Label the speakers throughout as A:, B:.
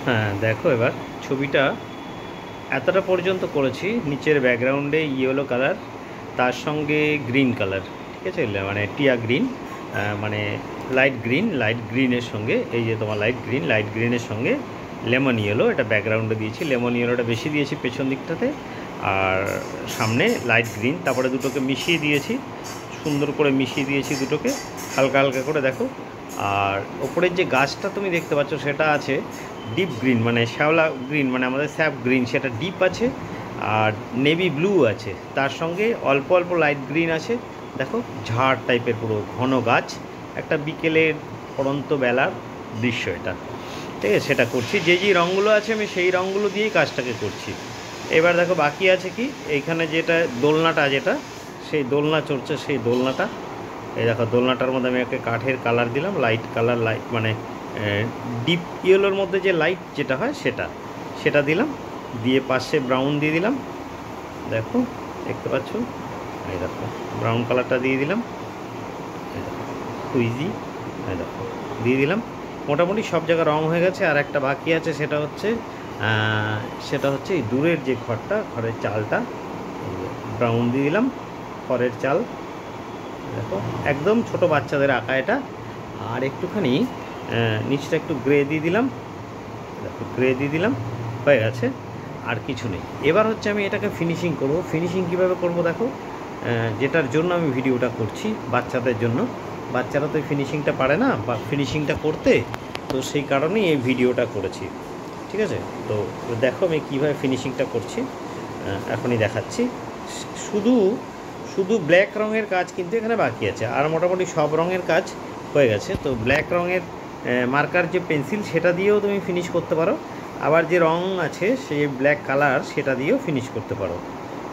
A: হ্যাঁ দেখো, এবার ছবিটা এতটা পর্যন্ত করেছি। নিচের ব্যাকগ্রাউন্ডে ইয়েলো কালার, তার সঙ্গে গ্রিন কালার, ঠিক আছে, মানে টিয়া গ্রিন, মানে লাইট গ্রিনের সঙ্গে এই যে তোমার লাইট গ্রিনের সঙ্গে লেমন ইয়েলো, এটা ব্যাকগ্রাউন্ডে দিয়েছি। লেমন ইয়েলোটা বেশি দিয়েছি পেছন দিকটাতে, আর সামনে লাইট গ্রিন, তারপরে দুটোকে মিশিয়ে দিয়েছি, সুন্দর করে মিশিয়ে দিয়েছি দুটোকে হালকা হালকা করে, দেখো। আর ওপরের যে গাছটা তুমি দেখতে পাচ্ছ সেটা আছে ডিপ গ্রিন, মানে শ্যাওলা গ্রিন, মানে আমাদের স্যাপ গ্রিন, সেটা ডিপ আছে। আর নেভি ব্লু আছে, তার সঙ্গে অল্প অল্প লাইট গ্রিন আছে। দেখো ঝাড় টাইপের পুরো ঘন গাছ, একটা বিকেলের পড়ন্ত বেলার দৃশ্য এটা, ঠিক আছে। সেটা করছি, যে যে রঙগুলো আছে আমি সেই রঙগুলো দিয়েই কাজটাকে করছি। এবার দেখো বাকি আছে কি, এইখানে যেটা দোলনাটা, যেটা সেই দোলনা চড়ছে, সেই দোলনাটা, এই দেখো দোলনাটার মধ্যে আমি একটা কাঠের কালার দিলাম, লাইট কালার, লাইট মানে ডিপ ইয়েলোর মধ্যে যে লাইট যেটা হয় সেটা সেটা দিলাম, দিয়ে পাশে ব্রাউন দিয়ে দিলাম, দেখো দেখতে পাচ্ছ, এই দেখো ব্রাউন কালারটা দিয়ে দিলাম, এই দেখো কুইজি, এই দেখো দিয়ে দিলাম। মোটামুটি সব জায়গায় রং হয়ে গেছে। আর একটা বাকি আছে, সেটা হচ্ছে এই দূরের যে ঘরটা, ঘরের চালটা ব্রাউন দিয়ে দিলাম, খড়ের চাল, দেখো একদম ছোট বাচ্চাদের আঁকা এটা। আর একটুখানি নিচটা একটু গ্রে দিয়ে দিলাম, দেখো গ্রে দিয়ে দিলাম, হয়ে গেছে। আর কিছু নেই। এবার হচ্ছে আমি এটাকে ফিনিশিং করব। ফিনিশিং কীভাবে করব দেখো, যেটার জন্য আমি ভিডিওটা করছি, বাচ্চাদের জন্য। বাচ্চারা তো ফিনিশিংটা পারে না বা ফিনিশিংটা করতে, তো সেই কারণেই এই ভিডিওটা করেছি, ঠিক আছে। তো দেখো আমি কীভাবে ফিনিশিংটা করছি, এখনই দেখাচ্ছি। শুধু শুধু ব্ল্যাক রঙের কাজ কিন্তু এখানে বাকি আছে, আর মোটামুটি সব রঙের কাজ হয়ে গেছে। তো ব্ল্যাক রঙের মার্কার যে পেন্সিল, সেটা দিয়েও তুমি ফিনিশ করতে পারো। আবার যে রং আছে সেই ব্ল্যাক কালার, সেটা দিয়েও ফিনিশ করতে পারো,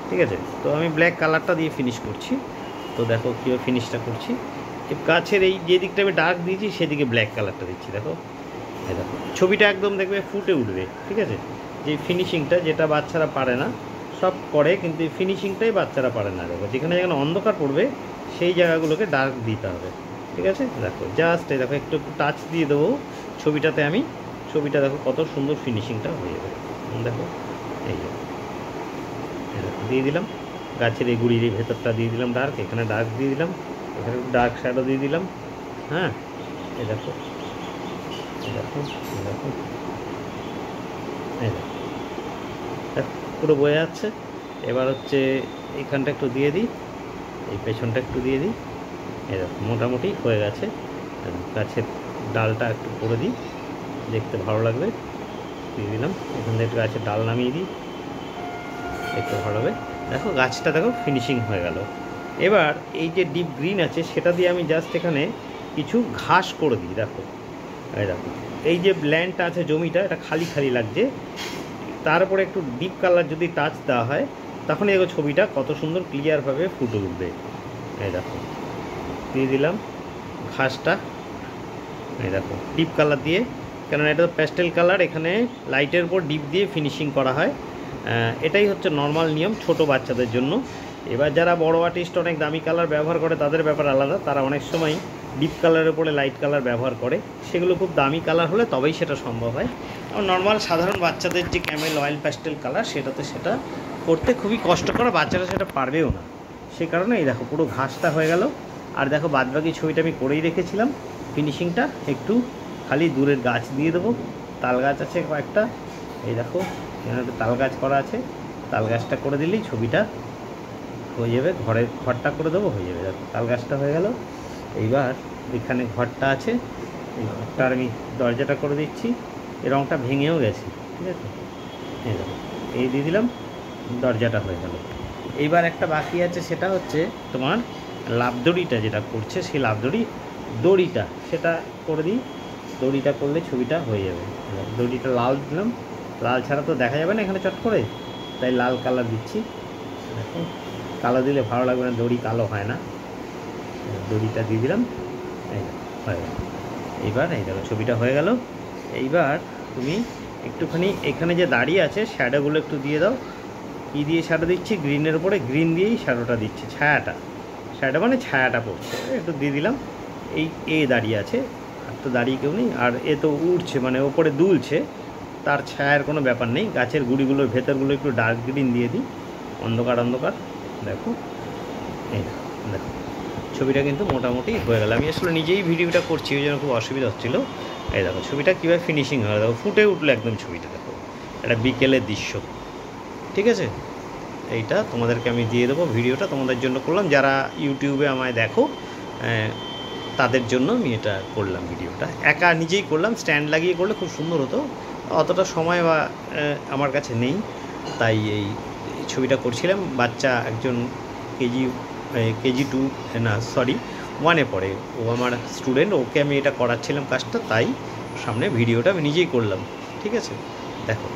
A: ঠিক আছে। তো আমি ব্ল্যাক কালারটা দিয়ে ফিনিশ করছি। তো দেখো কীভাবে ফিনিশটা করছি, গাছের এই যে দিকটা আমি ডার্ক দিয়েছি সেদিকে ব্ল্যাক কালারটা দিচ্ছি, দেখো। এই দেখো ছবিটা একদম দেখবে ফুটে উঠবে, ঠিক আছে। যে ফিনিশিংটা, যেটা বাচ্চারা পারে না, সব করে কিন্তু এই ফিনিশিংটাই বাচ্চারা পারে না। দেখো যেখানে যেখানে অন্ধকার পড়বে সেই জায়গাগুলোকে ডার্ক দিতে হবে, ঠিক আছে। দেখো জাস্ট এই দেখো একটু একটু টাচ দিয়ে দেবো ছবিটাতে আমি, ছবিটা দেখো কত সুন্দর ফিনিশিংটা হয়ে যাবে। দেখো এই যে দিয়ে দিলাম, গাছের এই গুড়ির ভেতরটা দিয়ে দিলাম ডার্ক, এখানে ডার্ক দিয়ে দিলাম, এখানে ডার্ক শ্যাডো দিয়ে দিলাম। হ্যাঁ এই দেখো, এই দেখো, এই দেখো, এই দেখো পুরো বোঝা যাচ্ছে। এবার হচ্ছে এইখানটা একটু দিয়ে দিই, এই পেছনটা একটু দিয়ে দিই, এই দেখো মোটামুটি হয়ে গেছে। গাছের ডালটা একটু করে দিই, দেখতে ভালো লাগবে, দিয়ে দিলাম। এখান থেকে একটু গাছের ডাল নামিয়ে দিই, দেখতে ভালো হবে। দেখো গাছটা দেখো ফিনিশিং হয়ে গেল। এবার এই যে ডিপ গ্রিন আছে সেটা দিয়ে আমি জাস্ট এখানে কিছু ঘাস করে দিই, দেখো এই দেখো এই যে ল্যান্ডটা আছে, জমিটা, এটা খালি খালি লাগছে, তার উপরে একটু ডিপ কালার যদি টাচ দেওয়া হয়, তখন এই ছবিটা কত সুন্দর ক্লিয়ারভাবে ফুটে উঠবে। এই দেখো দিয়ে দিলাম ঘাসটা, এই দেখো ডিপ কালার দিয়ে, কেননা এটা তো প্যাস্টেল কালার, এখানে লাইটের উপর ডিপ দিয়ে ফিনিশিং করা হয়। এটাই হচ্ছে নর্মাল নিয়ম ছোট বাচ্চাদের জন্য। এবার যারা বড় আর্টিস্ট অনেক দামি কালার ব্যবহার করে, তাদের ব্যাপার আলাদা, তারা অনেক সময় ডিপ কালারের উপরে লাইট কালার ব্যবহার করে, সেগুলো খুব দামি কালার হলে তবেই সেটা সম্ভব হয়। আর নর্মাল সাধারণ বাচ্চাদের যে ক্যামেল অয়েল প্যাস্টেল কালার, সেটাতে সেটা করতে খুবই কষ্টকর, বাচ্চারা সেটা পারবেও না। সেই কারণে এই দেখো পুরো ঘাসটা হয়ে গেল। আর দেখো বাদবাকি ছবিটা আমি করেই রেখেছিলাম, ফিনিশিংটা একটু খালি দূরের গাছ দিয়ে দেবো, তাল গাছ আছে কয়েকটা, এই দেখো এখানে একটা তাল গাছ করা আছে, তাল গাছটা করে দিলেই ছবিটা হয়ে যাবে। ঘরটা করে দেবো, হয়ে যাবে। দেখো তাল গাছটা হয়ে গেল। এইবার এখানে ঘরটা আছে, এই ঘরটার আমি দরজাটা করে দিচ্ছি, এই রঙটা ভেঙেও গেছে, ঠিক আছে। এই দেখো এই দিয়ে দিলাম, দরজাটা হয়ে গেল। এইবার একটা বাকি আছে, সেটা হচ্ছে তোমার লাভদড়িটা, যেটা করছে সেই দড়িটা সেটা করে দিই। দড়িটা করলে ছবিটা হয়ে যাবে। দড়িটা লাল দিলাম, লাল ছাড়া তো দেখা যাবে না এখানে চট করে, তাই লাল কালার দিচ্ছি। দেখো কালো দিলে ভালো লাগবে না, দড়ি কালো হয় না। দড়িটা দিয়ে দিলাম, এই হয়ে গেল। এইবার এই দেখো ছবিটা হয়ে গেল। এইবার তুমি একটুখানি এখানে যে দাঁড়িয়ে আছে শ্যাডোগুলো একটু দিয়ে দাও। কী দিয়ে শ্যাডো দিচ্ছি, গ্রিনের উপরে গ্রিন দিয়েই শ্যাডোটা দিচ্ছি, শ্যাডো মানে ছায়াটা পড়ছে, একটু দিয়ে দিলাম। এই দাঁড়িয়ে আছে, আর তো দাঁড়িয়ে কেউ নেই, আর এ তো উঠছে মানে ওপরে দুলছে, তার ছায়ার কোনো ব্যাপার নেই। গাছের গুঁড়িগুলোর ভেতরগুলো একটু ডার্ক গ্রিন দিয়ে দিই, অন্ধকার অন্ধকার। দেখো এই দেখো ছবিটা কিন্তু মোটামুটি হয়ে গেল। আমি আসলে নিজেই ভিডিওটা করছি, ওই জন্য খুব অসুবিধা হচ্ছিলো। এই দেখো ছবিটা কীভাবে ফিনিশিং হয়ে দেখো, ফুটে উঠলো একদম ছবিটা। দেখো এটা বিকেলের দৃশ্য, ঠিক আছে। এইটা তোমাদেরকে আমি দিয়ে দেবো, ভিডিওটা তোমাদের জন্য করলাম, যারা ইউটিউবে আমায় দেখো তাদের জন্য আমি এটা করলাম ভিডিওটা। একা নিজেই করলাম, স্ট্যান্ড লাগিয়ে করলে খুব সুন্দর হতো, অতটা সময় বা আমার কাছে নেই, তাই এই ছবিটা করছিলাম। বাচ্চা একজন কেজি 2 না সরি 1-এ পড়ে, ও আমার স্টুডেন্ট, ওকে আমি এটা করাচ্ছিলাম কাজটা, তাই সামনে ভিডিওটা আমি নিজেই করলাম, ঠিক আছে। দেখো